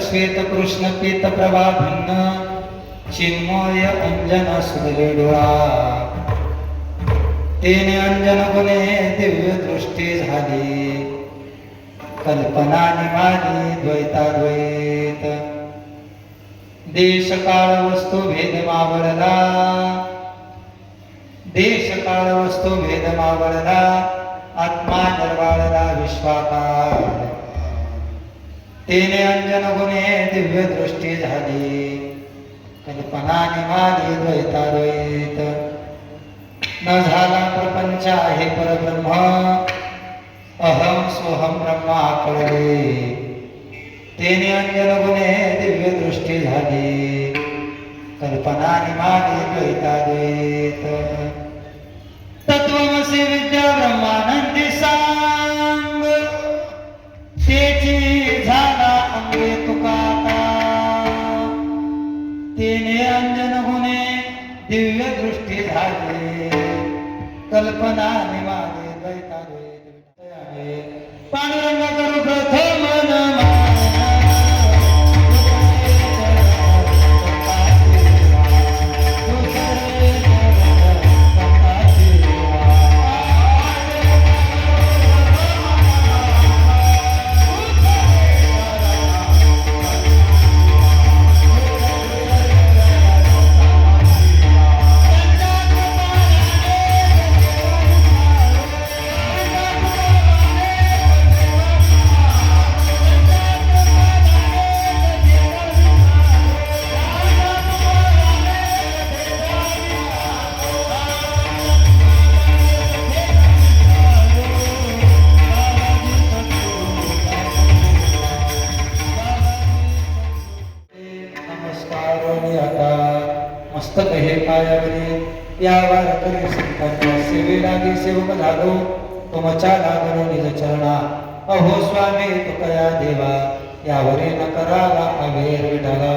श्वेत कृष्ण पीत प्रभा भिन्न चिन्मय अंजन सुधरेडुआ तेने अंजन गुणे दिव्य दृष्टी झाली कल्पना निमाली द्वैताद्वैत देश काळ वस्तू भेद मावळला देश काळ वस्तू भेद मावळला आत्मा निर्वाळला विश्वाकार तेने अंजन गुणे दिव्य दृष्टी झाली कल्पना निमाली द्वैताद्वैत न झाला प्रपंच आहे परब्रह्म अहम सोहम ब्रह्मा कळले तेने अंजन गुणे दिव्य दृष्टी झाली कल्पना निमाली द्वैताद्वैत तत्वमसी विद्या ब्रह्मानंदी सांग तेची झाला अंगे तुकाता तेने अंजन गुणे दिव्य दृष्टी झाली कल्पना निमाले दैतावे पांडुरंग करू प्रथम नमन मस्तक हे पायावरी या वारकरी संतांच्या सेवे लागी सेवक झालो तुमच्या लागलो निज चरणा अहो स्वामी तुकया देवा यावरी न करावा अवेर विठाला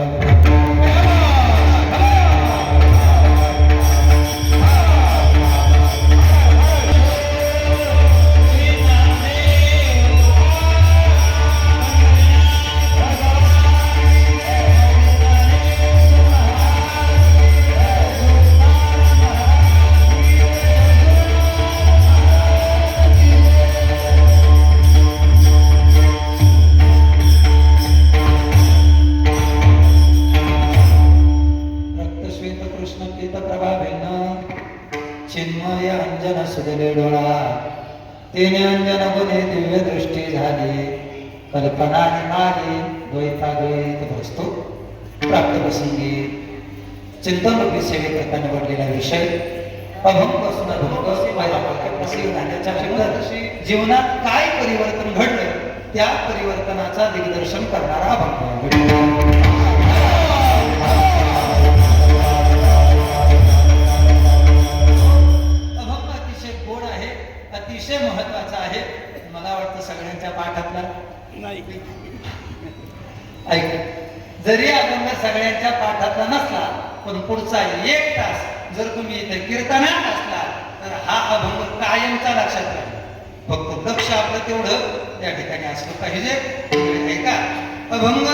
चिन्मय अंजन सुदले डोळा तेने अंजन गुणे दिव्य दृष्टी झाली कल्पना निमाली द्वैता द्वैत वस्तू प्राप्त प्रसंगी चिंतन रूपी सेवेकरता निवडलेला विषय अभंग असून प्रसिद्ध झाल्याच्या नंतर जीवनात काय परिवर्तन घडलं त्या परिवर्तनाचा दिग्दर्शन करणारा अभंग अतिशय महत्वाचा आहे मला वाटतं सगळ्यांच्या पाठातला नाही ऐक जरी अभंग सगळ्यांच्या पाठातला नसला पण पुढचा 1 तास जर तुम्ही इथे कीर्तनात असला तर हा अभंग कायमचा लक्षात राहील फक्त लक्ष आपलं तेवढं या ठिकाणी असलं पाहिजे ऐका अभंग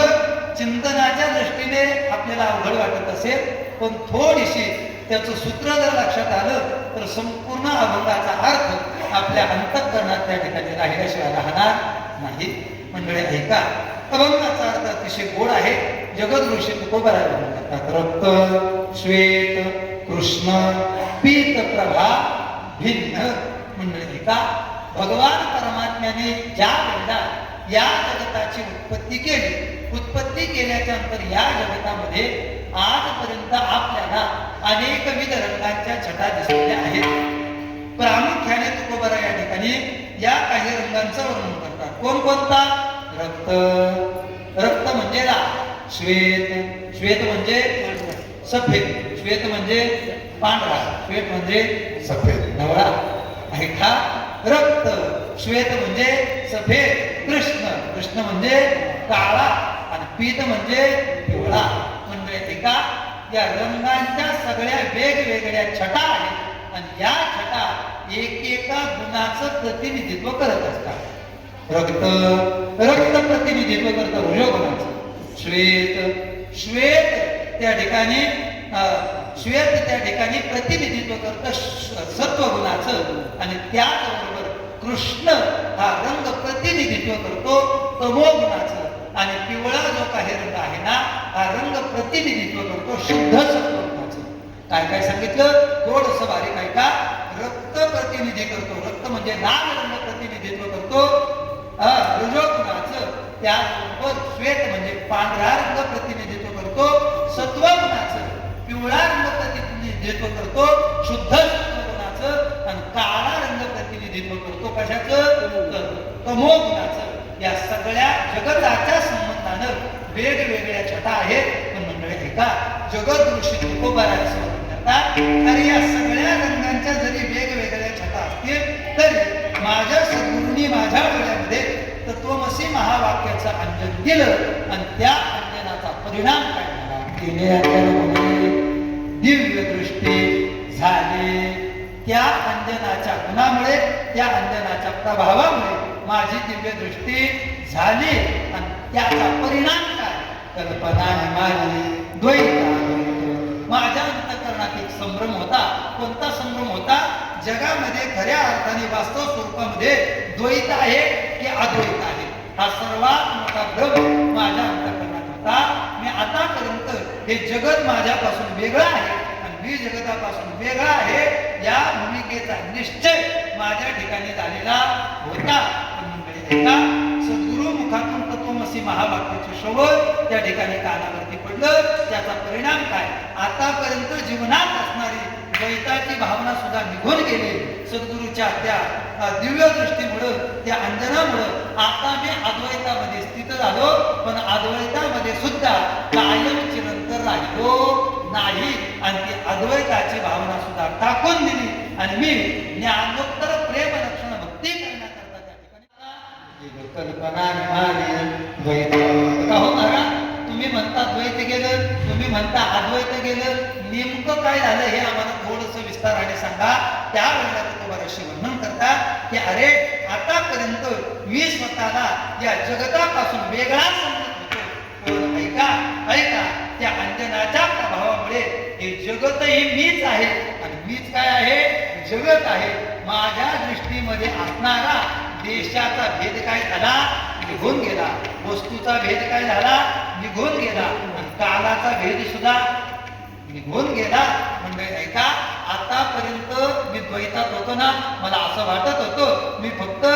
चिंतनाच्या दृष्टीने आपल्याला अवघड वाटत असेल पण थोडीशी त्याचं सूत्र जर लक्षात आलं तर संपूर्ण अभंगाचा अर्थ आपल्या अंतःकरणात त्या ठिकाणी राहिल्याशिवाय राहणार नाही मंडळी ऐका अभंगाचा अर्थ अतिशय गोड आहे जगद ऋषी तुकोबराय म्हणतात रक्त श्वेत कृष्ण पीत प्रभा भिन्न मंडळी ऐका भगवान परमात्म्याने ज्या वेळेला या जगताची उत्पत्ती केल्याच्या नंतर या जगतामध्ये आजपर्यंत आपल्याला अनेकविध रंगांच्या छटा दिसलेल्या आहेत प्रामुख्याने तुकोबरा या ठिकाणी या काही रंगांचं वर्णन करतात कोणकोणता रक्त रक्त म्हणजे लाल श्वेत श्वेत म्हणजे सफेद श्वेत म्हणजे पांढरा श्वेत म्हणजे सफेद नवरा आहे का रक्त श्वेत म्हणजे सफेद कृष्ण कृष्ण म्हणजे काळा आणि पीत म्हणजे पिवळा म्हणजे एका या रंगांच्या सगळ्या वेगवेगळ्या छटा आहेत आणि या छटा एकेका गुणाचं प्रतिनिधित्व करत असतात रक्त रक्त प्रतिनिधित्व करतं रजोगुणाचं श्वेत श्वेत त्या ठिकाणी श्वेत त्या ठिकाणी प्रतिनिधित्व करतं सत्वगुणाचं आणि त्याचबरोबर कृष्ण हा रंग प्रतिनिधित्व करतो तमोगुणाचं आणि पिवळा जो काही रंग आहे ना हा रंग प्रतिनिधित्व करतो शुद्ध सत्वगुणाचं काय काय सांगितलं थोडंसं बारीक आहे का रक्त प्रतिनिधी करतो रक्त म्हणजे लाल रंग प्रतिनिधित्व करतो रजोगुणाचं त्याचबरोबर श्वेत म्हणजे पांढरा रंग प्रतिनिधित्व करतो सत्वगुणाचं पिवळा रंग प्रतिनिधित्व करतो शुद्ध सत्वगुणाचं आणि काळा रंग प्रतिनिधित्व करतो कशाचं तमोगुणाचं या सगळ्या जगताच्या संबंधानं वेगवेगळ्या छटा आहेत पण मंडळी ऐका जगत ऋषी तुकोबराय असं म्हणतात आणि या सगळ्या रंगांच्या जरी वेगवेगळ्या छटा असतील तरी माझ्या सद्गुरूंनी माझ्या डोळ्यामध्ये तत्वमसी महावाक्याचं अंजन दिलं आणि त्या अंजनाचा परिणाम काय झाला दिव्य दृष्टी त्या अंजनाच्या प्रभावामुळे माझी दिव्य दृष्टी झाली आणि त्याचा परिणाम काय? कल्पना निमाली द्वैत. माझ्या अंतःकरणात एक संभ्रम होता. कोणता संभ्रम होता? जगामध्ये खऱ्या अर्थाने वास्तव स्वरूपामध्ये द्वैत आहे की अद्वैत आहे, हा सर्वात मोठा भ्रम माझ्या अंतःकरणात होता. मी आतापर्यंत हे जगत माझ्यापासून वेगळं आहे आणि मी जगतापासून वेगळा आहे या भूमिकेचा निश्चय माझ्या ठिकाणी झालेला होता. एका सद्गुरु मुखातून तत्वमसी महावाक्याचे श्रवण त्या ठिकाणी कानावरती पडलं. त्याचा परिणाम काय? आतापर्यंत जीवनात असणारी द्वैताची भावना सुद्धा निघून गेली. सद्गुरूच्या त्या दिव्य दृष्टीमुळं, त्या अंजनामुळं आता मी अद्वैतामध्ये स्थित झालो. पण अद्वैतामध्ये सुद्धा कायम चिरंतर राहिलो नाही आणि ती अद्वैताची भावना सुद्धा टाकून दिली आणि मी ज्ञानोत्तर प्रेम लक्षण भक्ती करण्याकरता त्या ठिकाणी कल्पना द्वैत. का हो महाराज, तुम्ही म्हणता द्वैत गेलं, तुम्ही म्हणता अद्वैत गेलं, नेमकं काय झालं हे आम्हाला थोडंसं विस्ताराने सांगा. त्यावेळेला तुकोबाराशी वर्णन करता की अरे आतापर्यंत मी स्वतःला या जगतापासून वेगळा समजत होतो. पण ऐका ऐका, त्या अंजनाच्या प्रभावामुळे हे जगतही मीच आहे आणि मीच काय आहे? जगत आहे. माझ्या दृष्टीमध्ये असणारा देशाचा भेद काय झाला? निघून गेला. वस्तूचा भेद काय झाला? निघून गेला. आणि कालाचा भेद सुद्धा निघून गेला. म्हणजे ऐका, आतापर्यंत मी द्वैतात होतो ना, मला असं वाटत होतं मी फक्त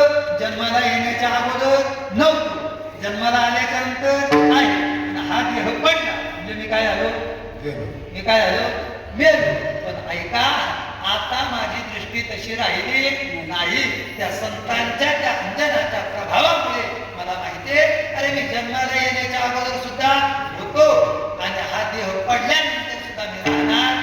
जन्माला येण्याच्या अगोदर नव्हतो, जन्माला आल्याच्या नंतर आहे. हा देह पडला म्हणजे मी काय झालो? मी काय झालो? मेलो. पण ऐका, आता माझी दृष्टी तशी राहिली नाही. त्या संतांच्या त्या अंजनाच्या प्रभावामुळे मला माहितीये, अरे मी जन्माला येण्याच्या अगोदर सुद्धा होतो आणि हा देह पडल्यानंतर सुद्धा मी राहणार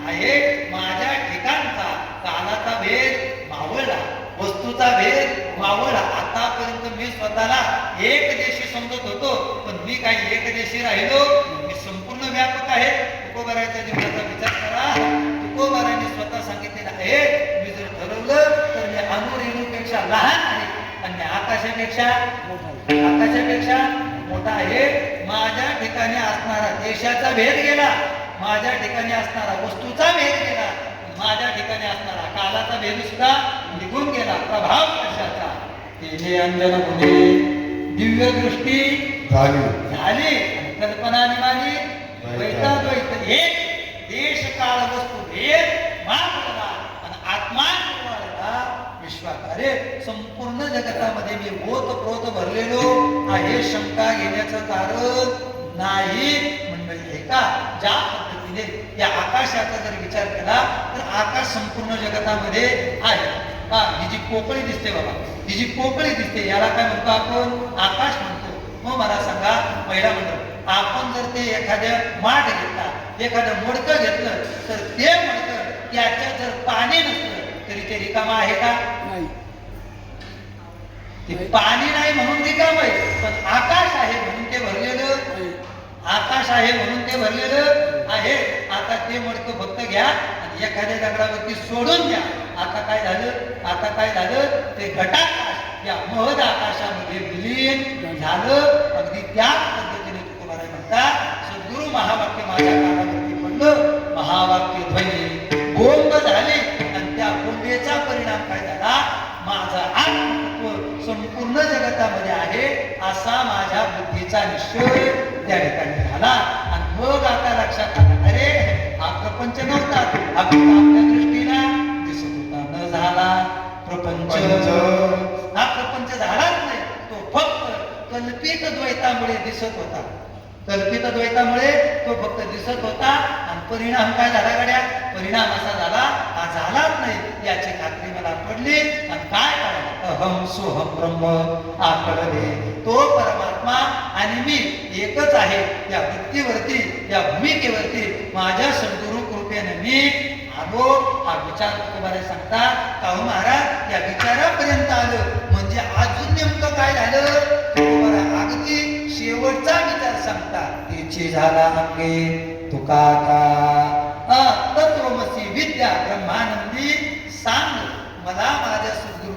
आहे. माझ्या ठिकाणचा कालाचा भेद मावळला, वस्तूचा भेद मावळला. आतापर्यंत मी स्वतःला एकदेशी समजत होतो, पण मी काही एकदेशी राहिलो? मी संपूर्ण व्यापक आहे. तुकोबाराच्या जीवनाचा विचार करा. तुकोबाराने स्वतः सांगितलेलं आहे, मी जर ठरवलं तर मी अणुरेणूपेक्षा लहान आहे आणि आकाशापेक्षा मोठा आहे. माझ्या ठिकाणी असणारा देशाचा भेद गेला, माझ्या ठिकाणी असणारा वस्तूचा भेद गेला, माझ्या ठिकाणी असणारा कालाचा भेद सुद्धा निघून गेला. प्रभाव कशाचा? तिने अंजन गुणे दिव्य दृष्टी झाली. कल्पना निमानी द्वैताद्वैत एक देश काळ वस्तू भेद मानला आणि आत्मा विश्वाकारे संपूर्ण जगतामध्ये मी ओतप्रोत भरलेलो आहे. शंका घेण्याचं कारण नाही. म्हणजे का ज्या पद्धतीने या आकाशाचा जर विचार केला तर आकाश संपूर्ण जगतामध्ये आहे. का ही जी पोकळी दिसते बाबा, ही जी पोकळी दिसते याला काय म्हणतो आपण? आकाश म्हणतो. मग मला सांगा, पहिला म्हणतो आपण जर ते एखाद्या माठ घेतला, एखादं मोडकं घेतलं तर ते मोडकं त्याच्यात जर पाणी नसलं तरी ते रिकामा आहे का? ते पाणी नाही म्हणून रिकाम आहे, पण आकाश आहे म्हणून ते भरलेलं, आकाश आहे म्हणून ते भरलेलं आहे. आता ते मडकं फक्त घ्या आणि एखाद्या दगडावरती सोडून द्या. आता काय झालं? ते घटाकाश या महद आकाशामध्ये विलीन झालं. अगदी त्याच पद्धतीने तुकोबारा म्हणतात, सद्गुरु महावाक्य माझ्या कानावरती पडलं, महावाक्य ध्वनी बोंब झाली आणि त्या बोंबेचा परिणाम काय झाला? माझा आत्मतत्व संपूर्ण जगतामध्ये आहे असा माझ्या बुद्धीचा निश्चय त्या ठिकाणी झाला. आणि मग आता लक्षात आलं, अरे हा प्रपंच नव्हता, हा आपल्या दृष्टीला दिसत होता. न झाला प्रपंच, हा प्रपंच झालाच नाही. तो फक्त कल्पित द्वैतामुळे दिसत होता. कल्पित द्वैतामुळे तो फक्त दिसत होता. आणि परिणाम काय झाला गड्या? परिणाम असा झाला, हा झालाच नाही याची खात्री मला पडली. आणि काय कळलं? अहम सोहम ब्रह्म आकळले. तो परमात्मा आणि मी एकच आहे. या वृत्तीवरती, या भूमिकेवरती माझ्या सद्गुरु कृपेने मी आलो. हा विचार तुकोबारा सांगतात. काहू महाराज या विचारापर्यंत आलं म्हणजे अजून नेमकं काय झालं? तुकोबारा अगदी शेवटचा विचार सांगतात. तिची झाला अंगे तुका तत्वमसी विद्या ब्रह्मानंदी सांग. मला माझ्या सद्गुरु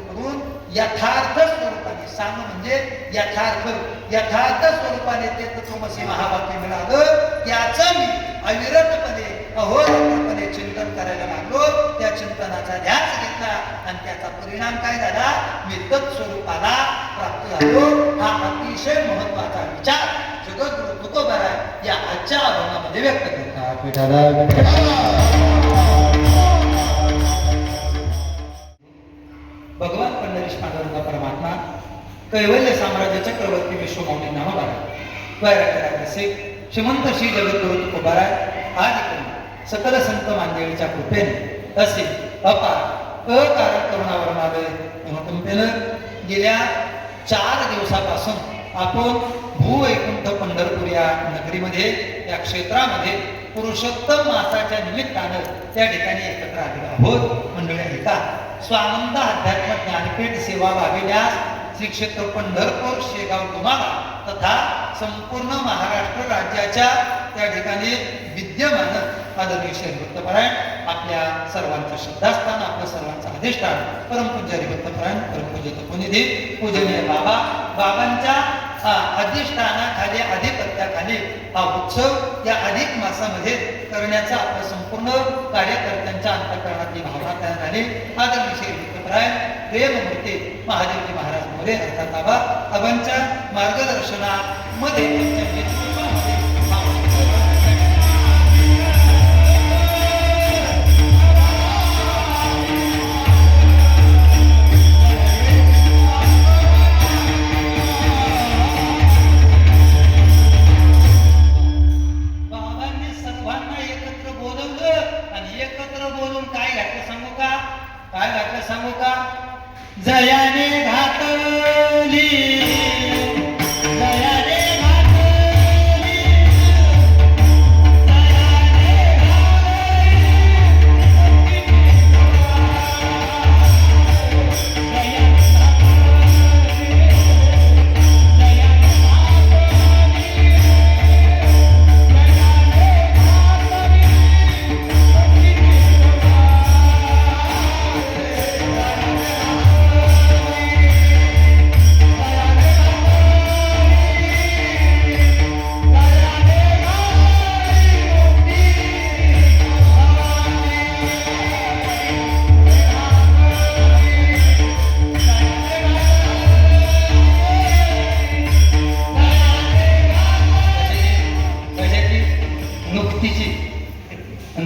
यथार्थ स्वरूपाने ते तत्वमसी महावाक्य मिळालं. त्याचं मी अविरतपणे अहोरात्रपणे चिंतन करायला लागलो. त्या चिंतनाचा ध्यास घेतला आणि त्याचा परिणाम काय झाला, मी तत्स्वरूपाला प्राप्त झालो. हा अतिशय महत्वाचा विचार जगद्गुरु तुकोबारा या आजच्या अभंगामध्ये व्यक्त करतात. भगवान पंढरीश पांडुरंग परमात्मा कैवल्य साम्राज्य चक्रवर्ती विश्वमौनी नामबारा वैराग्यसे श्रीमंत श्री जगद्गुरु तुकोबारा आदी सकल संत मांदेळीच्या कृपेने असे अपार अकारण करुणावर मागे गेल्या 4 दिवसापासून आपण भूवैकुंठ पंढरपूर या नगरीमध्ये या क्षेत्रामध्ये पुरुषोत्तम मासाच्या निमित्तानं त्या ठिकाणी एकत्र आलेलो आहोत. मंडळी ऐका, स्वानंद अध्यात्म ज्ञानपीठ सेवा भाविल्यास श्री क्षेत्र पंढरपूर शेगाव तुम्हाला तथा संपूर्ण महाराष्ट्र राज्याच्या त्या ठिकाणी विद्यमान आदरणीय श्री भक्तपरायण आपल्या सर्वांचं श्रद्धास्थान, आपल्या सर्वांचं अधिष्ठान परमपूज्य हरिभक्तपरायण परमपूज्य तपोनिधी पूजनीय बाबांच्या अधिष्ठानाखाली अधिपत्याखाली हा उत्सव या अधिक मासामध्ये करण्याचा आपल्या संपूर्ण कार्यकर्त्यांच्या अंतःकरणातली भावना तयार झाली. आदरणीय श्री भक्तपरायण प्रेममूर्ती महादेवजी महाराज मोरे अर्थात बाबांच्या मार्गदर्शनामध्ये सांगू का, जयाने घातली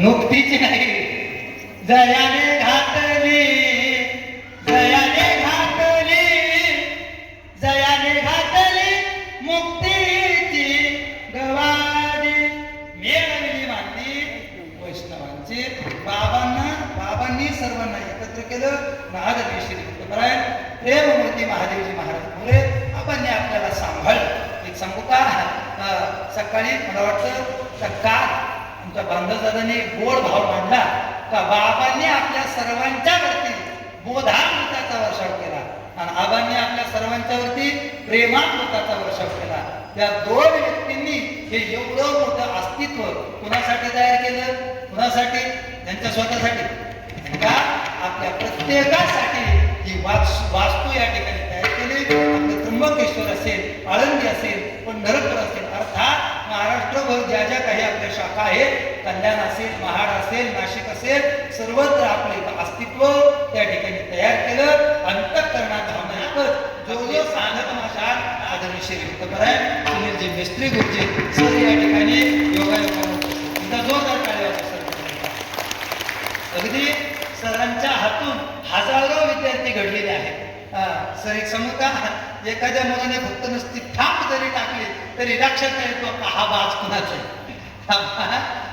नुकतीची नाही, जयाने घातली मुक्तीची गवारी मेळवली माती वैष्णवांची. बाबांनी सर्वांना एकत्र केलं. महादेवी श्री भक्तपरायण प्रेममूर्ती महादेवजी महाराज मोरे बाबांनी आपल्याला सांभाळलं. एक सांगू का, सकाळी मला वाटतं का आमच्या बांधवदादांनी गोड भाव मांडला का बाबांनी आपल्या सर्वांच्या वरती बोधामृताचा वर्षाव केला आणि आबांनी आपल्या सर्वांच्या वरती प्रेमामृताचा वर्षाव केला. या 2 व्यक्तींनी हे एवढं मोठं अस्तित्व कुणासाठी तयार केलं, कुणासाठी, त्यांच्या स्वतःसाठी का, आपल्या प्रत्येकासाठी ही वास्तू या ठिकाणी तयार केली. आपलं त्र्यंबकेश्वर असेल, आळंदी असेल, पंढरपूर असेल, अर्थात महाराष्ट्रभर ज्या ज्या काही आपल्या शाखा आहेत, कल्याण असेल, महाड असेल, नाशिक असेल, सर्वत्र आपले अस्तित्व त्या ठिकाणी तयार केलं. अंतःकरणात भावना जो साधक माशाल आदरणीय श्री भक्तपरायण सुनीलजी मिस्त्री गुरुजी सर या ठिकाणी योगायोगाचा जोरदार कार्यवाही अगदी सरांच्या हातून हजारो विद्यार्थी घडलेले आहेत. सर एक सांगू का, एखाद्या मुलाने फक्त नुसती थाप जरी टाकली तरी लक्षात येतो हा बाज कुणाचा आहे.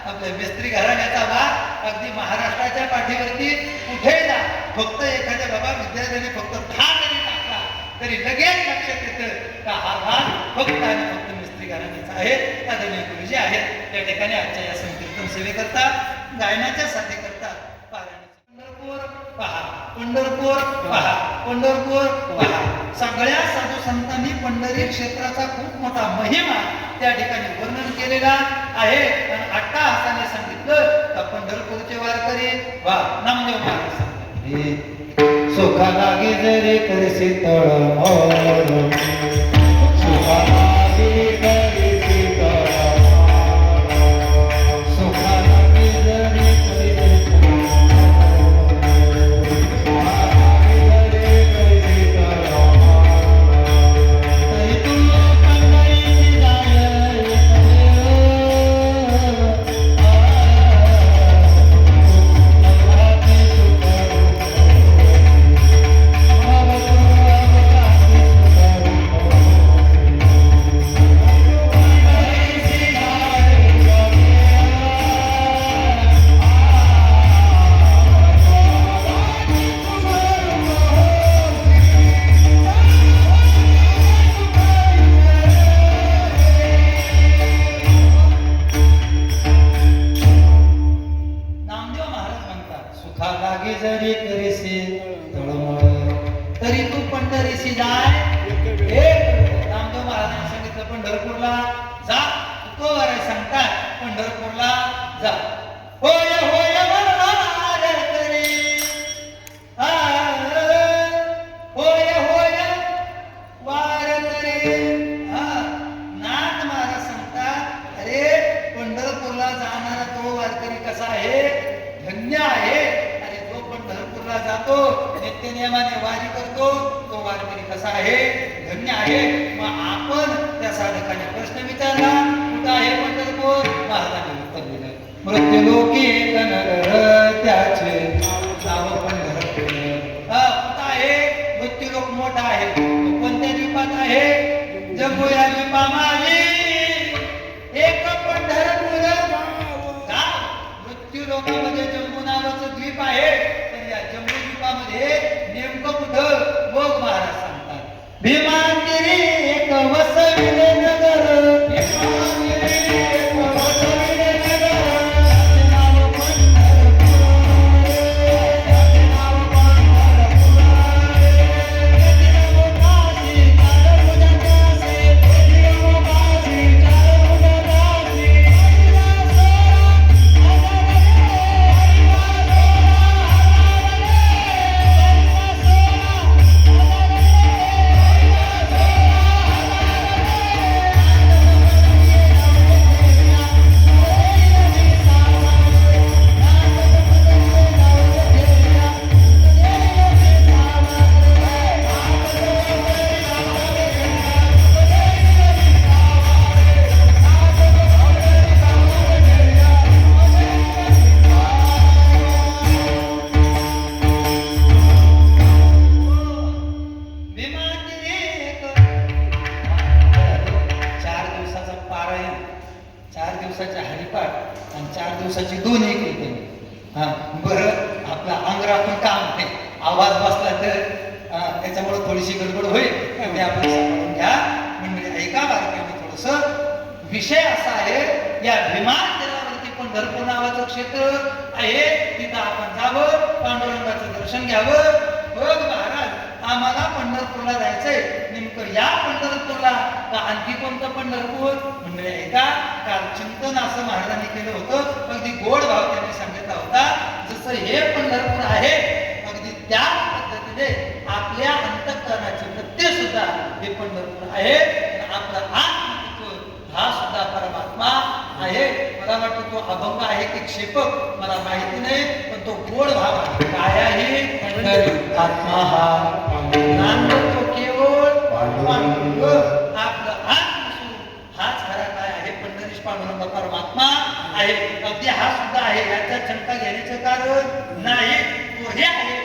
आपल्या मिस्त्री घराण्याचा बाज अगदी महाराष्ट्राच्या पाठीवरती कुठे जा, फक्त एखाद्या बाबा विद्यार्थ्याने फक्त थाप जरी टाकला तरी लगेच लक्षात येतं का हा बाज फक्त आणि फक्त मिस्त्री घराण्याचा आहे. आदरणीय गुरुजी आहेत त्या ठिकाणी आजच्या या संकीर्तन सेवेकरता, गायनाच्या साठी करता पंढरपूर पहा. सगळ्या साधू संतांनी पंढरी क्षेत्राचा खूप मोठा महिमा त्या ठिकाणी वर्णन केलेला आहे. आणि अट्टाहासाने सांगितलं का पंढरपूरचे वारकरी वा नामदेव महाराज सांगतात, सुखा लागे जरी करसे तळमळ लागे जरी करीसी तळमळ तरी तू पंढरीशी जाय रामदेव महाराजांनी सांगितलं पंढरपूरला जा तो वराय सांगतात पंढरपूरला जा होय होय वार तरी होय होय वार तरी नाथ महाराज सांगतात अरे पंढरपूरला जाणारा तो वारकरी कसा आहे धन्य आहे आणि जो पंढरपूरला जातो नित्य नियमाने वारी करतो तो वारकरी कसा आहे धन्य आहे मग आपण त्या साधकाने प्रश्न विचारला कुठं आहे पंढरपूर महाराजांनी उत्तर दिलं मृत्यू लोकी नगर त्याचे नाव पंढरपूर कुठं आहे मृत्यू लोक मोठा आहे कोणत्या द्वीपात आहे जम्मू या द्वीपामाली एक पंढरपूर गाव मृत्यू लोकांमध्ये जम्मू नावाचं द्वीप आहे तर या जम्मू द्वीपामध्ये नेमकं कुठं बघ महाराज सांगतात भीमागिरी एक वसविले नगर आवाज बसला तर त्याच्यामुळे थोडीशी गडबड होईल ते आपण सांभाळून घ्या म्हणजे ऐका बारकाईने थोडस विषय असा आहे या भीमा जलावरती पंढरपूर नावाचं क्षेत्र आहे तिथं आपण जावं पांडुरंगाचं दर्शन घ्यावं बघ महाराज आम्हाला पंढरपूरला जायचंय नेमकं या पंढरपूरला का आणखी कोणतं पंढरपूर म्हणजे ऐका काल चिंतन असं महाराजांनी केलं होतं अगदी गोड भाव त्यांनी सांगितला होता जसं हे पंढरपूर आहे त्या पद्धतीने आपल्या अंतःकरणाचे प्रत्यय सुद्धा हे पंढरपूर आहे आपला आत्मतत्व हा सुद्धा परमात्मा आहे मला वाटतं तो अभंग आहे की क्षेपक मला माहिती नाही पण तो गोड भाव आहे काय आहे आत्मा हा तो केवळ पांडुरंग आपलं आत्मस्वरूप हाच खरा काय आहे पंढरीश पांडुरंग परमात्मा आहे अगदी हा सुद्धा आहे याच्या शंका घेण्याचं कारण नाही तो हे आहे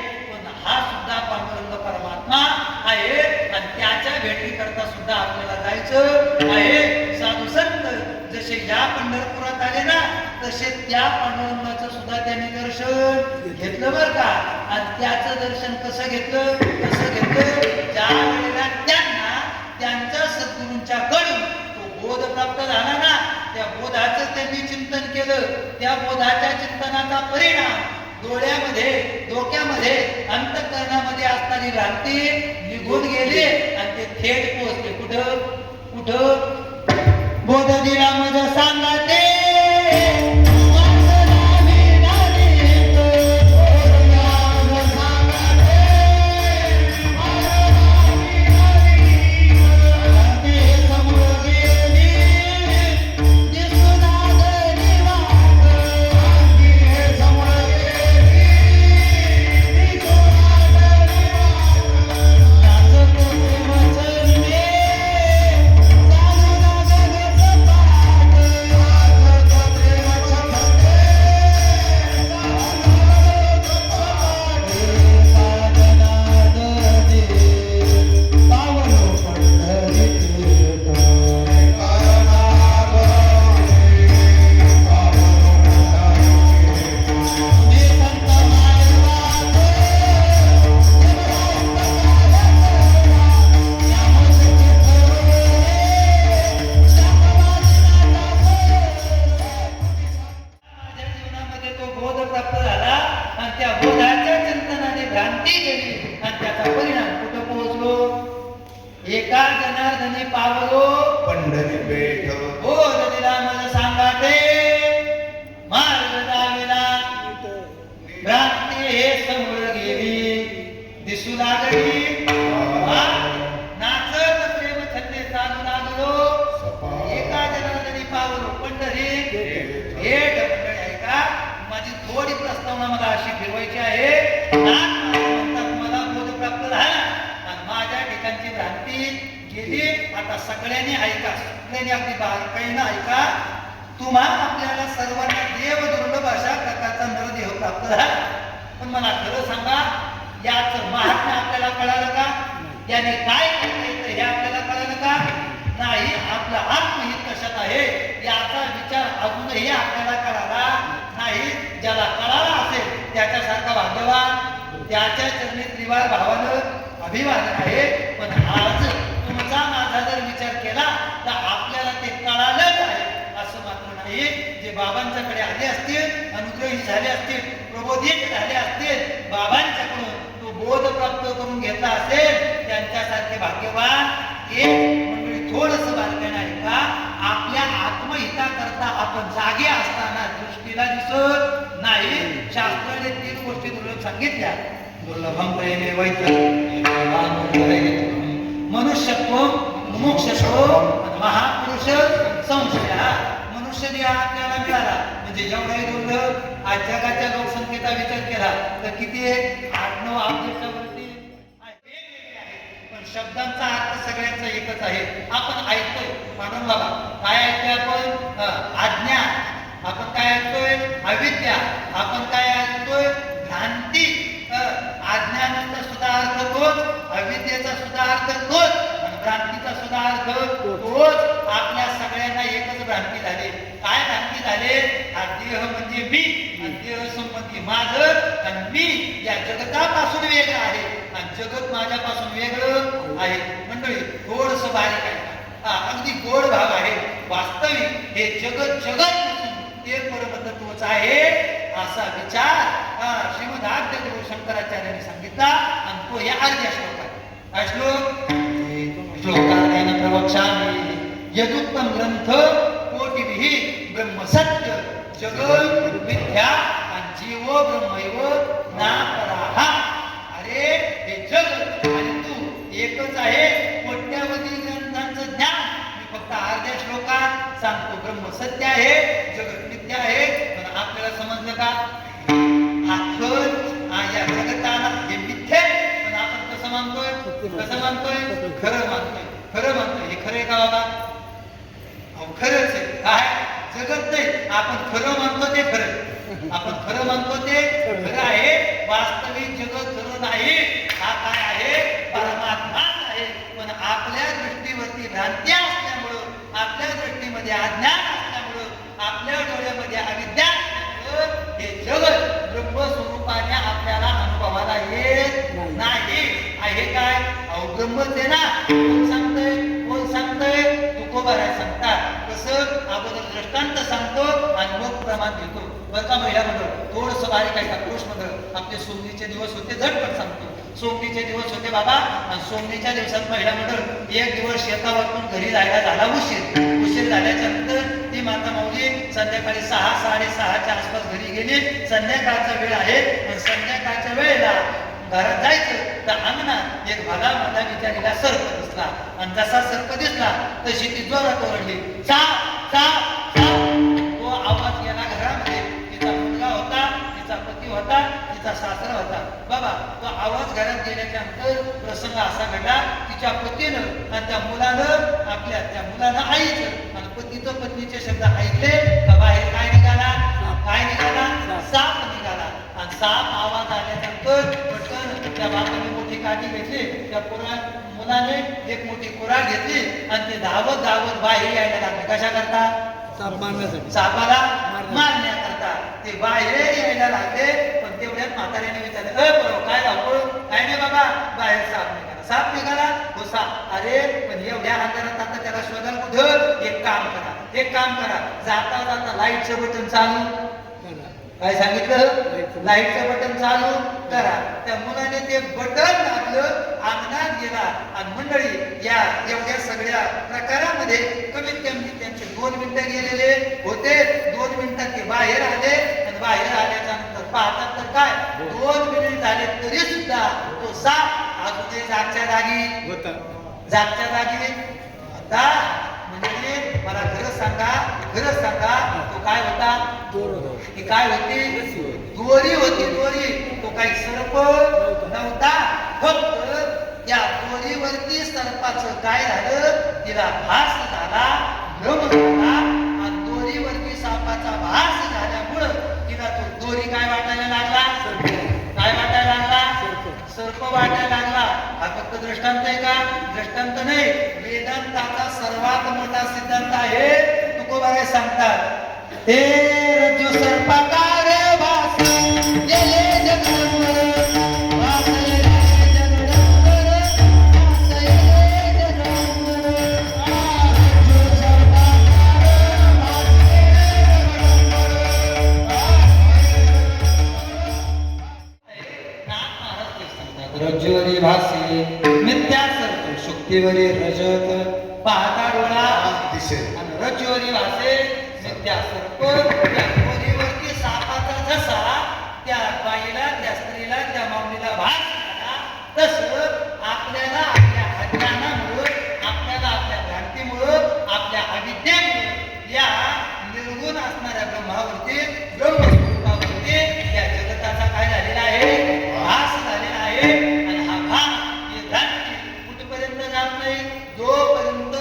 हा सुद्धा पांडुरंग परमात्मा आहे आणि त्याच्या भेटी करता सुद्धा आपल्याला जायचं आहे साधू संत जसे या पंढरपुरात आले ना तसे त्या पांडुरंगाचं सुद्धा त्यांनी दर्शन घेतलं बरं का आणि त्याचं दर्शन कसं घेतलं ज्या वेळेला त्यांना त्यांच्या सद्गुरूंच्या कडून तो बोध प्राप्त झाला ना त्या बोधाचं त्यांनी चिंतन केलं त्या बोधाच्या चिंतनाचा परिणाम डोक्यामध्ये अंतःकरणामध्ये असणारी भ्रांती निघून गेली आणि ते थेट पोहोचले कुठं बोध दिला मज सांगते आणि त्या बोधाच्या चिंतनाने भ्रांती गेली आणि त्याचा परिणाम कुठं पोहोचलो? एका जनार्दनी पावलो पंढरी पेठ बोध दिला मला सांगाटे मार्ग दाविला भ्रांती हे समोर गेली दिसू लागली नाचत प्रेम छंदे चालू लागलो एका जनार्दनी पावलो पंढरी भेट मंडळी आहे का? माझी थोडी प्रस्तावना मला अशी फिरवायची आहे. म्हणतात मला बोध प्राप्त झाला आणि माझ्या ठिकाणची भ्रांती गेली. आता सगळ्यांनी ऐका, सगळ्यांनी अगदी बारकाईनं ऐका. तुम्हा आपल्याला सर्वांना देव दुर्लभ अशा प्रकारचा नरदेह प्राप्त झाला. पण मला खरं सांगा, याचं महात्म्य आपल्याला कळालं का? याने काय करता येतं हे आपल्याला कळालं का? नाही. आपलं आत्महित कशात आहे याचा विचार अजूनही आपल्याला कळाला नाही. ज्याला कळाला असेल त्याच्यासारखा भाग्यवान, त्याच्या चरणी त्रिवार भावानं अभिवादन आहे. पण आज तुमचा माझा जर विचार केला तर आपल्याला ते कळालंच आहे असं मात्र नाही. जे बाबांच्याकडे आले असतील, अनुग्रहित झाले असतील, प्रबोधित झाले असतील, बाबांच्याकडून तो बोध प्राप्त करून घेतला असेल, त्यांच्यासारखे भाग्यवान एक मंडळी थोडस बारकाईनं आहे का? आपल्या आत्महिताकरता आपण जागे असताना दृष्टीला दिसत नाही. शास्त्राने 3 गोष्टी दुर्लभ सांगितल्या. दुर्लभम प्रेमे मनुष्यत्व, मुमुक्षत्व, महापुरुष संशय. मनुष्य देह आपल्याला मिळाला म्हणजे एवढाही दुर्लभ. आज जगाच्या लोकसंख्येचा विचार केला तर किती आहे? 8-9 अब्जाच्या वरती. पण शब्दांचा अर्थ सगळ्यांचा एकच आहे. आपण ऐकतोय म्हणून बाबा काय ऐकतोय आपण? आज्ञा. आपण काय ऐकतोय? अविद्या. आपण काय ऐकतोय? भ्रांती. अज्ञानाचा सुद्धा अर्थ तोच, अविद्येचा सुद्धा अर्थ तोच, भ्रांतीचा सुद्धा अर्थ तोच. आपल्या सगळ्यांना एकच भ्रांती झाली. काय भ्रांती झाले? हा देह म्हणजे मी आणि देह संबंधी माझं आणि मी या जगतापासून वेगळं आहे आणि जगत माझ्यापासून वेगळं आहे. मंडळी थोडस बारीक आहे, अगदी गोड भाग आहे. वास्तविक हे जगत जगत नसून ते परमतत्वच आहे असा विचार श्रीमद आद्य गुरु शंकराचार्यांनी सांगितला आणि तो या अर्ध्या श्लोकात. हा श्लोकानेन प्रवक्ष्यामि यदुक्तं ग्रंथ कोटिभिः ब्रह्मसत्य जगत मिथ्या आणि जीवो ब्रह्मैव नापराः. अरे हे जगत आणि तू एकच आहे. कोट्यावधी ग्रंथांचं ज्ञान मी फक्त अर्ध्या श्लोकात सांगतो. ब्रह्म सत्य आहे, जगत मिथ्या आहे. पण आपल्याला समजलं का? या जगताला हे मिथ्या आहे, पण आपण कसं मानतोय? कसं मानतोय? खरं मानतोय. खरं मानतोय. हे खरं आहे का बाबा? खरंच आहे. काय जगत नाही, आपण खरं मानतो ते खरं. आपण खरं मानतो ते खरं आहे. वास्तविक जगत खरं नाही. हा काय आहे? परमात्माच आहे. पण आपल्या दृष्टीवरती भ्रांती असल्यामुळं, आपल्या दृष्टीमध्ये अज्ञान असल्यामुळं, आपल्या डोळ्यामध्ये अविद्या असल्यामुळं हे जगत ब्रह्मस्वरूपाने आपल्याला अनुभवाला येत नाही. आहे काय? अहो ब्रह्मच आहे ना. कोण सांगतंय? कोण सांगतंय? तुकोबाराय सांगतात. कसं? अगोदर दृष्टांत सांगतो आणि मग प्रमाण घेतो. बरं का महिला मंडळ? थोडस बारीक आहे का? पुरुष मंडळ? आपले सोमनीचे दिवस होते, झटपट सांगतो. सोमनीचे दिवस होते बाबा आणि सोमनीच्या दिवसात महिला मंडळ एक दिवस शेतावरून घरी जायला झाला उशीर झाल्याच्या नंतर ती माता माऊली संध्याकाळी 6-6:30च्या आसपास घरी गेली. संध्याकाळचा वेळ आहे आणि संध्याकाळच्या वेळेला घरात जायचं तर अंगणात एक भला मला बिचारीला सर्प दिसला आणि जसा सर्प दिसला तशी ती जोरात ओरडली, साप साप साप. तो आवाज गेला घरामध्ये. तिचा मुलगा होता, तिचा पती होता, तिचा सासरा होता. बाबा तो आवाज घरात गेल्याच्या नंतर प्रसंग असा घडला, तिच्या पतीनं आणि त्या मुलानं, आपल्या त्या मुलानं आईचं आणि पतीचं पत्नीचे शब्द ऐकले का बाहेर काय निघाला? काय निघाला? साप निघाला. आणि साप आवाज आल्यानंतर पटकन त्या बापाने मोठी काठी घेतली, त्या मुलाने एक मोठी कुऱ्हाड घेतली आणि ते धावत धावत बाहेर यायला लागले. कशा करता? सापाला मारण्याकरता ते बाहेर यायला लागले. पण तेवढ्यात म्हाताऱ्याने विचारलं, काय धावपळ? काय नाही बाबा, बाहेर साप निघाला. साप निघाला? हो साप. अरे पण एवढ्या अंधारात आता त्याला शोधाल कुठं? एक काम करा, जाता जाता लाईटचं बटन चालू काय सांगितलं? लाईटचं बटन चालू करा. त्या मुलाने ते बटन दाबलं, अंगणात गेला आणि मंडळी या एवढ्या सगळ्या प्रकारामध्ये कमीत कमी त्यांचे 2 मिनिटं गेलेले होते. 2 मिनिटात ते बाहेर आले आणि बाहेर आल्याच्या नंतर पाहतात तर काय 2 मिनिट झाले तरी सुद्धा तो साप अजूनही जागच्या जागी होता. जागच्या जागी होता. म्हणजे मला खरं सांगा तो काय होता? ती काय होती? दोरी होती. दोरी. तो काही सर्प नव्हता. फक्त त्या दोरीवरती सर्पाचं काय झालं? तिला भास झाला, भ्रम झाला आणि दोरीवरती सापाचा भास झाल्यामुळं तिला तो दोरी काय वाटायला लागला? काय वाटायला लागला? सर्प वाटायला लागला. हा फक्त दृष्टांत आहे का? दृष्टांत नाही, वेदांताचा सर्वात मोठा सिद्धांत आहे. तुकोबाराय सांगतात हे रज्जू सर्पाकार भास गेले जगदंबर, वासले जगदंबर, वासले जगदंबर. रज्जू सर्पाकार भास रज्जुवरी भासे मिथ्या सर्प, शुक्तीवरी रजत पाहता डोळा दिसेल. आणि रज्जुवरी भासे मिथ्या सर्प. त्या दोरीवरती सापाचा जसा त्या बाईला, त्या स्त्रीला, त्या माऊलीला भास झाला, तसं आपल्याला आपल्या अज्ञानामुळं, आपल्याला आपल्या भ्रांतीमुळं, आपल्या अविद्येमुळं या निर्गुण असणाऱ्या ब्रह्मावरती, ब्रह्मस्वरूपावरती या जगताचा काय झालेला आहे? भास झालेला आहे. आणि हा भास, ही भ्रांती कुठपर्यंत जात नाही? जोपर्यंत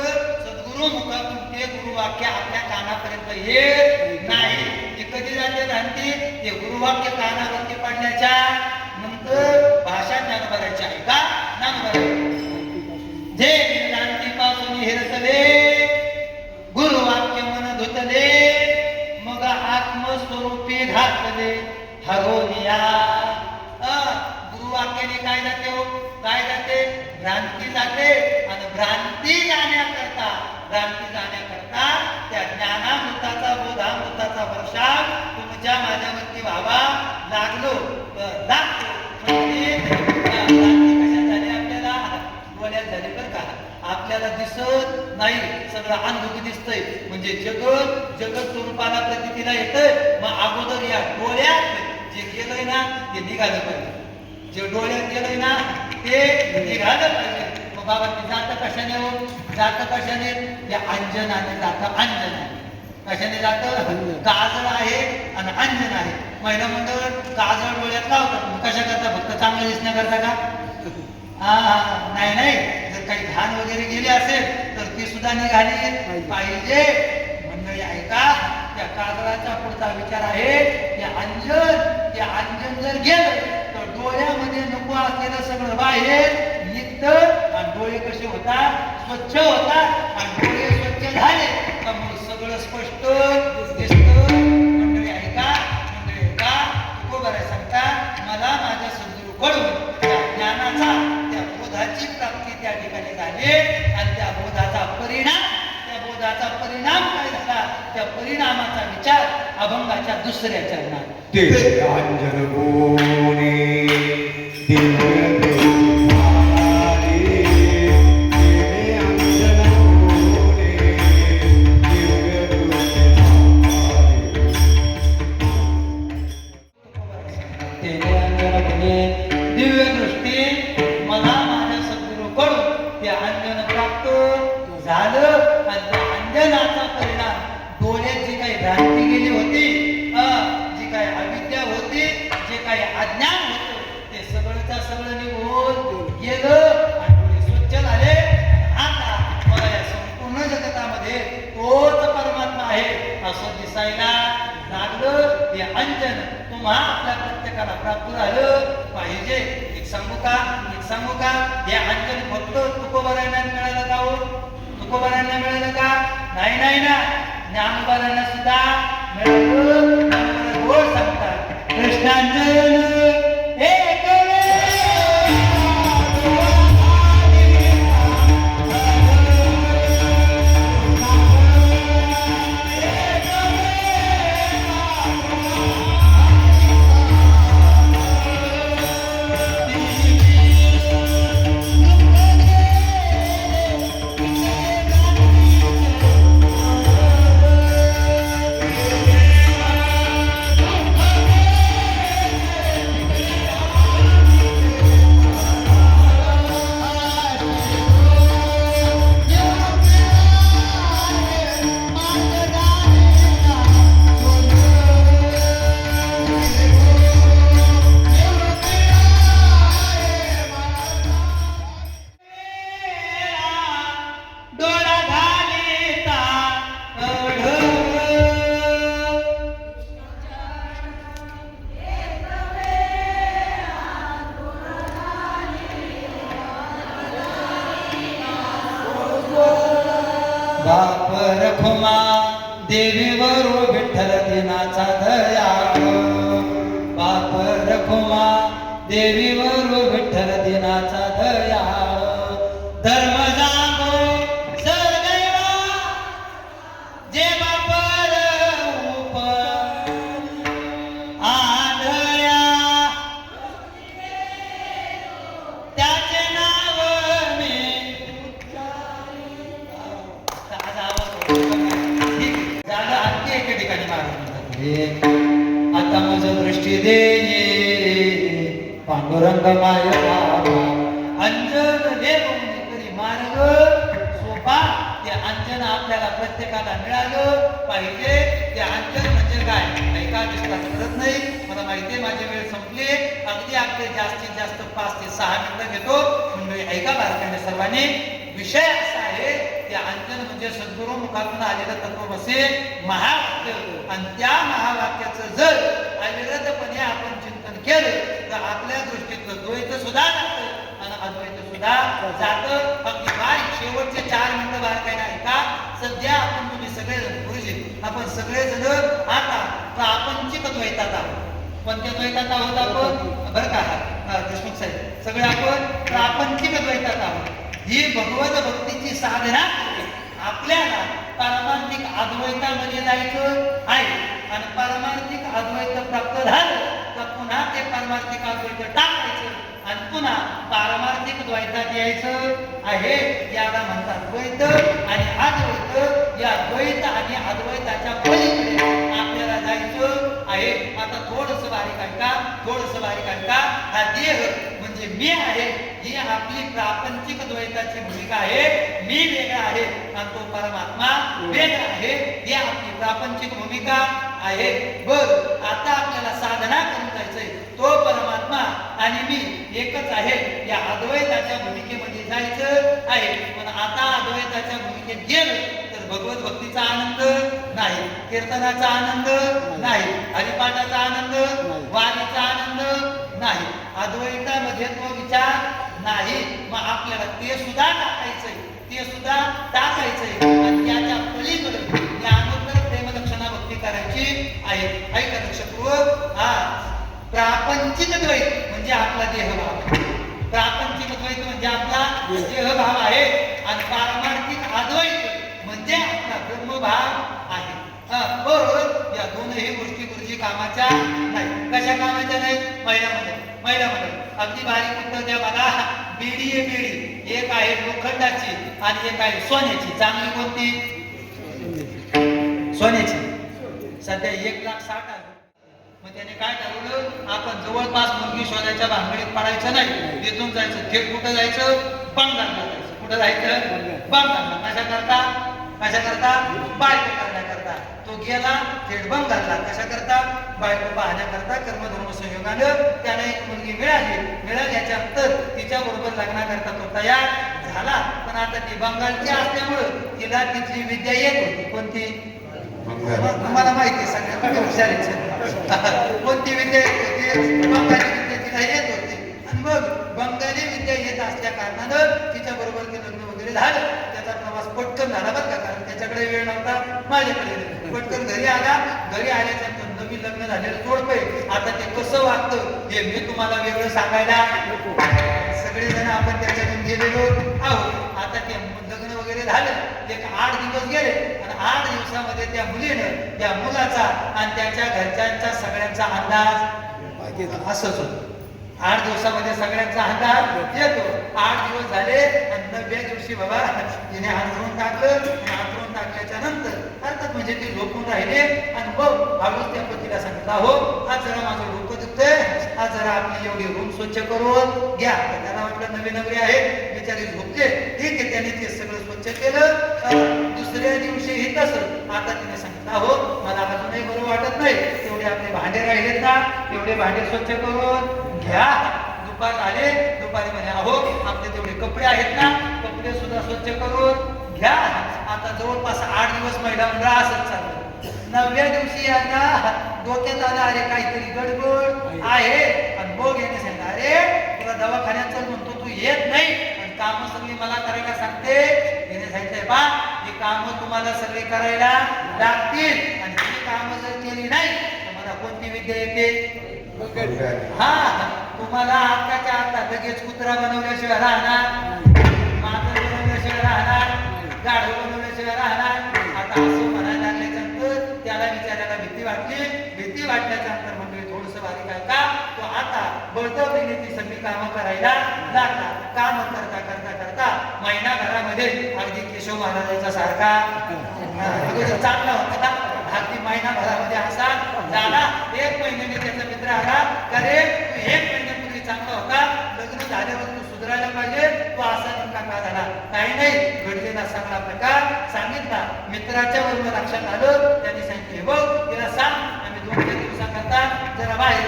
सद्गुरु मुखातून ते गुरुवाक्य आपल्या कानापर्यंत येत नाही. ती कधी जाते भ्रांती? ते गुरुवाक्य कानावरती पडण्याच्या नंतर भाषा ज्ञानोबाराची आहे का? ज्ञानोबाराची जे भ्रांतीपासून हेरतले, गुरुवाक्य मन धुतले, मग आत्मस्वरूपी घातले हरोनिया. गुरुवाक्याने काय जाते हो? काय जाते? भ्रांती जाते. आणि भ्रांती जाण्याकरता त्या ज्ञानामृताचा, बोधामृताचा वर्षाव तुमच्या माझ्यावरती व्हावा लागतो. म्हणजे भ्रांती कशात झाली? आपल्याला डोळ्यात झाली बरं का? आपल्याला दिसत नाही, सगळं अंधुक दिसतंय. म्हणजे जगत स्वरूपाला प्रतितीला येतंय. मग अगोदर या डोळ्यात जे गेलंय ना ते निघालं पाहिजे. जे डोळ्यात गेलंय ना ते निघालं पाहिजे. मग बाबा ते जातं कशाने हो? जातं कशाने? त्या अंजनाने जातं. अंजन आहे. कशाने जातं? काजळ आहे आणि अंजन आहे. महिला मंडळ काजळ डोळ्यात लावतात. मग कशा करता? फक्त चांगलं दिसण्याकरता का? नाही. जर काही घाण वगैरे गेली असेल तर ती सुद्धा निघाली पाहिजे. मंडळी ऐका, त्या काजळाचा पुढचा विचार आहे ते अंजन जर गेलं तर डोळ्यामध्ये नको असलेलं सगळं बाहेर निघतं आणि डोळे कसे होतात? स्वच्छ होतात. आणि डोळे स्वच्छ झाले तर मग सगळं स्पष्ट दिसतं. मंडळी ऐका, तुकोबाराय सांगता मला माझ्या सद्गुरूकडून त्या ज्ञानाचा, त्या बोधाची प्राप्ती त्या ठिकाणी झाली. आणि त्या बोधाचा परिणाम काय झाला? त्या परिणामाचा विचार अभंगाच्या दुसऱ्या चरणात. ते अंजन गोने दिव्य दिव्य दृष्टी मला माझ्या सद्गुरूकडून ते अंजन प्राप्त झालं. आणि त्या अंजनाचा परिणाम डोळ्यात जी काही भ्रांती गेली होती, जी काही अविद्या होती, जे काही अज्ञान होतं, ते सगळंच्या सगळं निघून गेलं आणि डोळे स्वच्छ झाले. आता मला या संपूर्ण जगतामध्ये तोच परमात्मा आहे असं दिसायला लागलं. हे अंजन तुम्हा आपल्या प्रत्येकाला प्राप्त झालं पाहिजे. एक सांगू का? हे अंजन फक्त तुकोबारायांना मिळालं का हो? तुकोबारायांना मिळालं का? नाही ना, ज्ञानोबारायांना सुद्धा मिळालं. गोड सांगतात कृष्णांजन एक रखुमा देवीवर विठ्ठल दिनाचा दयाळ बाप रखुमा देवीवर विठ्ठल दिनाचा दयाळ धर्म जागो सदैवा जे बाप रूप आंधळ्या त्याचे नाव मी आज आवाज झालं आणखी एके ठिकाणी मारून आता माझं दृष्टी दे पांडुरंग माय अंजन देव तरी मार्ग सोपा ते अंजन आपल्याला प्रत्येकाला मिळालं पाहिजे ते अंजन म्हणजे काय काही का विस्तार करत नाही मला माहितीये माझी वेळ संपली अगदी आपले जास्तीत जास्त 5 ते 6 मिनिटं घेतो मंडळी ऐका बारकाईने सर्वांनी विषय असा आहे ते अंजन म्हणजे सद्गुरू मुखातून आलेलं तत्वमसी महावाक्य आणि त्या महावाक्याचं जर अविरतपणे आपण चिंतन केलं तर आपल्या दृष्टीतलं द्वैत सुद्धा जातं आणि अद्वैत सुद्धा जातं अगदी बारीक शेवटचे 4 मिनिटं बारकाईने ऐका सध्या आपण तुम्ही सगळेजण गुरुजी आपण सगळेजण आता प्रापंचिक द्वैतात आहोत कोणत्या द्वैतात आहोत आपण बरं का देशमुख साहेब सगळे आपण प्रापंचिक द्वैतात आहोत ही भगवत भक्तीची साधना आपल्याला पारमार्थिक अद्वैतामध्ये जायचं आहे आणि पारमार्थिक अद्वैत प्राप्त झालं तर पुन्हा ते पारमार्थिक अद्वैत टाकायचं आणि पुन्हा पारमार्थिक द्वैतात यायचं आहे याला म्हणतात द्वैत आणि अद्वैत या द्वैत आणि अद्वैताच्या पलीकडे आपल्याला जायचं आहे आता थोडंसं बारीक ऐका हा देह म्हणजे मी आहे ही आपली प्रापंचिक द्वैताची भूमिका आहे मी वेगळा आहे आणि तो परमात्मा वेगळा आहे ही आपली प्रापंचिक भूमिका आहे बर आता आपल्याला साधना करून जायचंय तो परमात्मा आणि मी एकच आहे या अद्वैताच्या भूमिकेमध्ये जायचं आहे पण आता अद्वैताच्या भूमिकेत गेलं तर भगवत भक्तीचा आनंद नाही कीर्तनाचा आनंद नाही हरिपाठाचा आनंद वाणीचा आनंद नाही अद्वैतामध्ये तो विचार नाही मग आपल्याला ते सुद्धा टाकायचंय आणि त्याच्या पलीकडे ज्ञानोत्तर प्रेमलक्षणा भक्ती करायची आहे ऐका लक्षपूर्वक हा प्रापंचिक द्वैत म्हणजे आपला देहभाव प्रापंचिक द्वैत म्हणजे आपला देहभाव आहे आणि पारमार्थिक अद्वैत म्हणजे आपला ब्रह्मभाव आहे बरोबर या दोनही गोष्टी गुरुजी कामाच्या नाही कशा कामाच्या नाही महिला मंडळ अगदी बारीक उत्तर द्या बघा बेडी एक आहे लोखंडाची आणि एक आहे सोन्याची चांगली कोणती सोन्याची सध्या 1,60,000 मग त्याने काय ठरवलं आपण जवळपास मुलगी शोधायच्या भानगडीत पडायचं नाही तिथून जायचं थेट कुठं जायचं बंगालला जायचं कुठं जायचं बंगालला कशा करता बायको करण्याकरता तो गेला थेट बंगालला कशा करता बायको पाहण्याकरता कर्मधर्म संयोगानं त्याला एक मुलगी मिळाल्याच्या नंतर तिच्या बरोबर लग्नाकरता तो तयार झाला पण आता ती बंगालची असल्यामुळं तिला तिथली विद्या येत होती कोणती तुम्हाला माहिती सगळ्या तुम्ही हुशार कोणती विद्या येत होती बंगाली विद्या तिला येत होती आणि मग बंगाली विद्या येत असल्या कारणानं तिच्या बरोबर ते लग्न वगैरे झालं त्याचा प्रवास पटकन झाला बरं का कारण त्याच्याकडे वेळ नव्हता माझ्याकडे पटकन घरी आल्याच्या नवीन लग्न झालेलं जोडपं आता ते कसं वागतं हे मी तुम्हाला वेगळं सांगायला सगळेजण आपण त्याच्यातून गेलेलो आहोत आता ते लग्न वगैरे झालं एक 8 दिवस गेले आणि 8 दिवसामध्ये त्या मुलीनं त्या मुलाचा आणि त्याच्या घरच्यांचा सगळ्यांचा अंदाज असंच होतं 8 दिवसामध्ये सगळ्यांचा अंदाज येतो 8 दिवस झाले आणि 9व्या दिवशी बाबा तिने अंथरून टाकल्याच्या नंतर अर्थात म्हणजे ती झोपून राहिले आणि मग हळूच त्या पतीला सांगितलं हो आज जरा माझं डोकं दुखतंय आज जरा आपली एवढी रूम स्वच्छ करून घ्या त्याला वाटलं नवी आहे बिचारी झोपते ठीक आहे त्याने ते सगळं स्वच्छ केलं दुसऱ्या दिवशी तसं आता तिने सांगितलं हो मला अजूनही बरं वाटत नाही तेवढे आपले भांडे राहिलेत ना तेवढे भांडे स्वच्छ करून घ्या दुपार आले दुपारी म्हणे अहो आपले तेवढे कपडे आहेत ना कपडे सुद्धा स्वच्छ करून घ्या आता जवळपास 8 दिवस महिला मंडळ असंच चाललं 9व्या दिवशी यांना डोक्यात आलं अरे काहीतरी गडबड आहे आणि मग याने सांगितलं अरे तुला दवाखान्यात चल म्हणतो तू येत नाही आणि कामं सगळी मला करायला सांगते याने सांगितलंय बा एक कामं तुम्हाला सगळी करायला लागतील आणि ती कामं जर केली नाही तर मला कोणती विद्या येते? हा, तुम्हाला आत्ताच्या आता लगेच कुत्रा बनवल्याशिवाय राहणार, मांजर बनवल्याशिवाय राहणार, गाढव बनवल्याशिवाय राहणार. आता असं म्हणायला लागल्याच्यानंतर त्याला विचारायला भीती वाटली. भीती वाटल्याच्यानंतर म्हणजे थोडस बारीक आहे का तो आता बळजबरीने ती सगळी कामं करायला लागला. काम करता करता करता महिनाभरामध्ये अगदी केशव महाराजांचा सारखा अगोदर चांगला होता, अगदी महिनाभरामध्ये असा झाला. 1 महिन्याने त्याचा मित्र आला, करे तू 1 महिन्यापूर्वी चांगला होता, लग्न झाल्यावर तू सुधारायला पाहिजे, तू असा नेमका का झाला? काही नाही, घडलेला सगळा प्रकार सांगितला. मित्राच्या वरून लक्षात आलं. त्यांनी सांगितले, बघ तिला सांग आम्ही 2-3 दिवसाकरता जरा बाहेर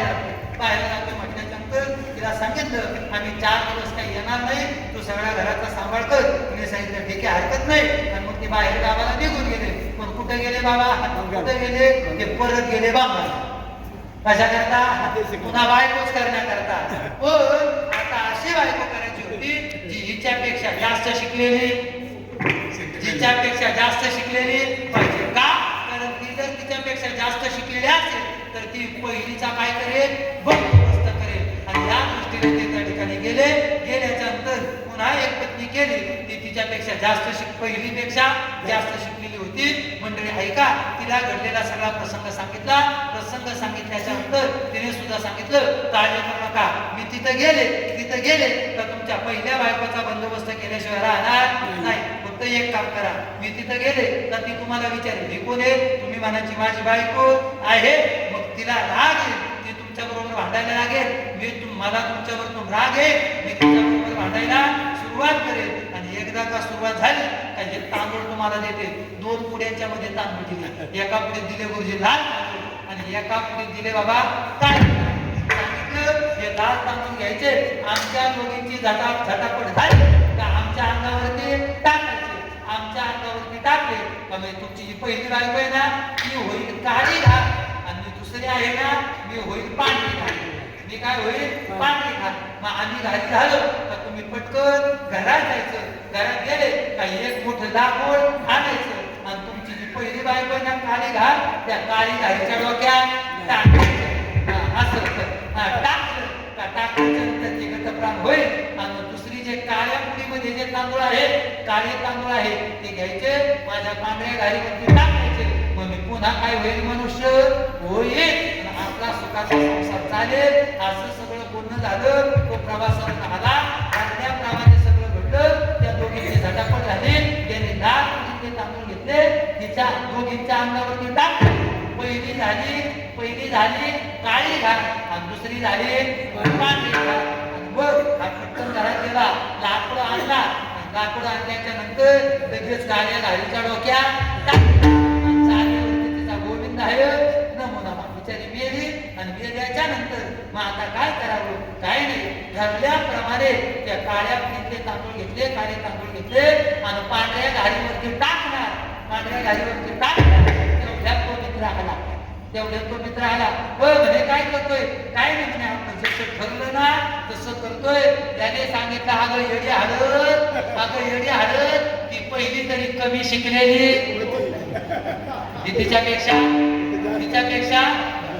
जातो म्हटल्यानंतर तिला सांगितलं आम्ही 4 दिवस काही येणार नाही, तू सगळ्या घराचा सांभाळ कर. तिने सांगितलं ठीक आहे, हरकत नाही. आणि मग ते बाहेर गावाला निघून गेले. पण कुठे गेले बाबा? कुठे गेले? ते परत गेले बाबा. कशा करता? पुन्हा बायकोच करण्याकरता. पण आता अशी बायको करायची होती जी हिच्यापेक्षा जास्त शिकलेली, जिच्यापेक्षा जास्त शिकलेली पाहिजे. का? कारण ती जर तिच्यापेक्षा जास्त शिकलेली असेल तर ती पहिलीचा काय करेल? बंदोबस्त करेल. आणि या दृष्टीने ते त्या ठिकाणी गेल्याच्या नंतर पुन्हा एक पत्नी केली. ती तिच्यापेक्षा जास्त पहिलीपेक्षा जास्त शिकलेली होती. मंडळी ऐका, तिला घडलेला सगळा प्रसंग सांगितला. प्रसंग सांगितल्याच्या नंतर तिने सुद्धा सांगितलं काळजी करू नका, मी तिथं गेले तर तुमच्या पहिल्या बायकोचा बंदोबस्त केल्याशिवाय राहणार नाही. फक्त एक काम करा, मी तिथं गेले तर ती तुम्हाला विचारेल ही कोण आहे? तुम्ही म्हणायची माझी बायको आहे. मग तिला राग येईल, ती तुमच्या बरोबर भांडायला लागेल. मला तुमच्यावर राग आहे, मी तुमच्याबरोबर भांडायला सुरुवात करेल. आणि एकदा का सुरुवात झाली का हे तांदूळ तुम्हाला देते. 2 पुड्यांच्या मध्ये तांदूळ दिले. एका पुढे दिले गुरुजी लाल तांदूळ आणि एका पुढे दिले बाबा काळे. सांगितलं हे लाल तांदूळ घ्यायचे, आमच्या दोघींची झटापट झाली का आमच्या अंगावरती टाकायचे. आमच्या अंगावरती टाकले का म्हणजे तुमची जी पहिली बायको आहे ना ती होईल काळी घाल आणि दुसरी आहे ना मी होईल पांढरी घाल. मी काय होईल? पांढरी घाल. मग आम्ही घाली झालो का तुम्ही पटकन घरात जायचं. घरात गेले का एक मोठं लाकूड आणायचं आणि तुमची जी पहिली बायको आहे ना काळी घाल त्या काळी घालीच्या डोक्यात टाकायचं. असं टाकलं का टाकायच्या नंतर ते गतप्राण होईल. आणि दुसरी जे काळ्या पुडीमध्ये जे तांदूळ आहे, काळे तांदूळ आहे ते घ्यायचे, माझ्या पांढऱ्या घालीवरती टाकायचे. मग मी पुन्हा काय होईल? मनुष्य होईल. आपला सुखाचा संसार चालेल. असं सगळं पूर्ण झालं. तो प्रवासावर आला. त्याप्रमाणे सगळं घडलं. त्या दोघींची झटापट झाली. त्याने 10 पुडीचे तांदूळ घेतले, तिच्या दोघींच्या अंगावरती टाकले. पहिली झाली काळी घाल आणि दुसरी झाली पांढरी घाल. आणि बघ हा पटकन घरात गेला, लाकूड आणला. लाकूड आणल्याच्या नंतर लगेच काळ्या घालीच्या डोक्यात टाकला. चालेवरती तिचा गोविंद आहे नमुना. बिचारी मेली आणि मेल्याच्या नंतर मग आता काय करावं? काय नाही, ठरल्याप्रमाणे त्या काळ्या पुडीतले तांदूळ घेतले, काळे तांदूळ घेतले आणि पांढऱ्या घालीवरती टाकणार. पांढऱ्या घालीवरती टाकणार. तेवढ्यात तो मित्र आला. म्हणे काय करतोय? काय नाही म्हणे, आपण जसं ठरलं ना तसं करतोय. त्याने सांगितलं अगं येडी हळद ती पहिली तरी कमी शिकलेली, तिच्यापेक्षा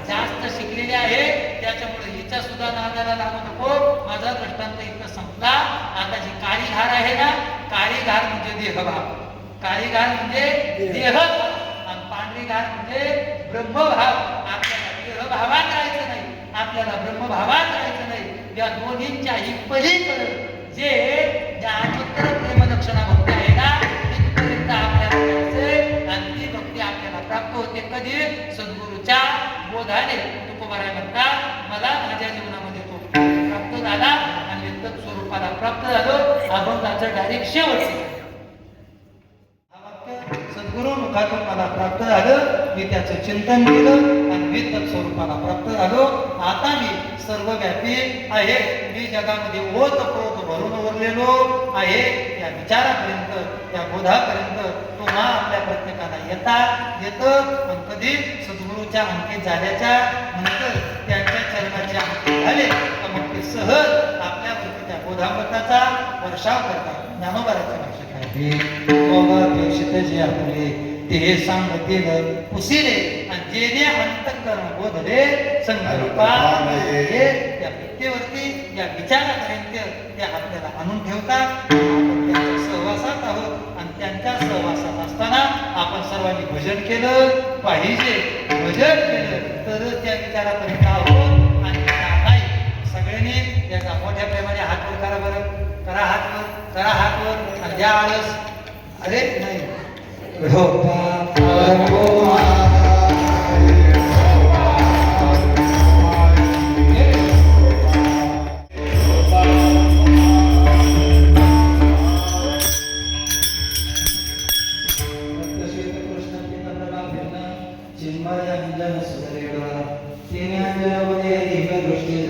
जास्त शिकलेली आहे. त्याच्यामुळे हिच्या सुद्धा नादाला लागू नको. माझा दृष्टांत इथं संपला. आता जी काळी घार आहे ना, काळी घार म्हणजे देहभाव, काळी घार म्हणजे देह आणि पांढरी घार म्हणजे ब्रह्मभाव. आपल्याला देहभावात राहायचं नाही, आपल्याला ब्रह्मभावात राहायचं नाही. या दोन्हींच्याही पलीकडे जे ज्ञानोत्तर प्रेमलक्षणा भक्ती आहे ना तिथपर्यंत आपल्याला जायचंय. आणि ती भक्ती आपल्याला प्राप्त होते कधी? सद्गुरूच्या बोधाने. तुकोबाराय म्हणतात मला माझ्या जीवनामध्ये तो प्राप्त झाला आणि तत् स्वरूपाला प्राप्त झालो. अभंगाचं डायरेक्ट शेवट सद्गुरु मुखातून मला प्राप्त झालं. मी त्याचं चिंतन केलं आणि मी तत्स्वरूपाला प्राप्त झालो. आता मी सर्वव्यापी आहे. मी जगामध्ये ओतप्रोत भरून उरलेलो आहे. या विचारापर्यंत, त्या बोधापर्यंत तुम्हा आपल्या प्रत्येकाला येतं. पण कधी सद्गुरूच्या अंकित झाल्याच्या नंतर त्यांच्या चरणाचे अंकित झाले तर मग ते सहज आपल्यावरती त्या बोधामृताचा वर्षाव करतात. ज्ञानोबाराच्या भाषेत आहे आहे बाबा अपेक्षित जे आपले ते सांगतील पुसिले आणि जे जे अंतःकरण बोधले संकल्पाने त्या व्यक्तीवरती या विचारापर्यंत ते आपल्याला आणून ठेवतात. आपण त्यांच्या सहवासात आहोत आणि त्यांच्या सहवासात असताना आपण सर्वांनी भजन केलं पाहिजे. भजन केलं तर त्या विचारापर्यंत आहोत आणि नाही. सगळ्यांनी याचा मोठ्या प्रेमाने हात वर करा. बरं करा हात वर, करा हात वर आणि द्या आळस. अरे नाही हो चिन्मय अंजन सुधरेवा तिने अंजनामध्ये दिव्य दृष्टी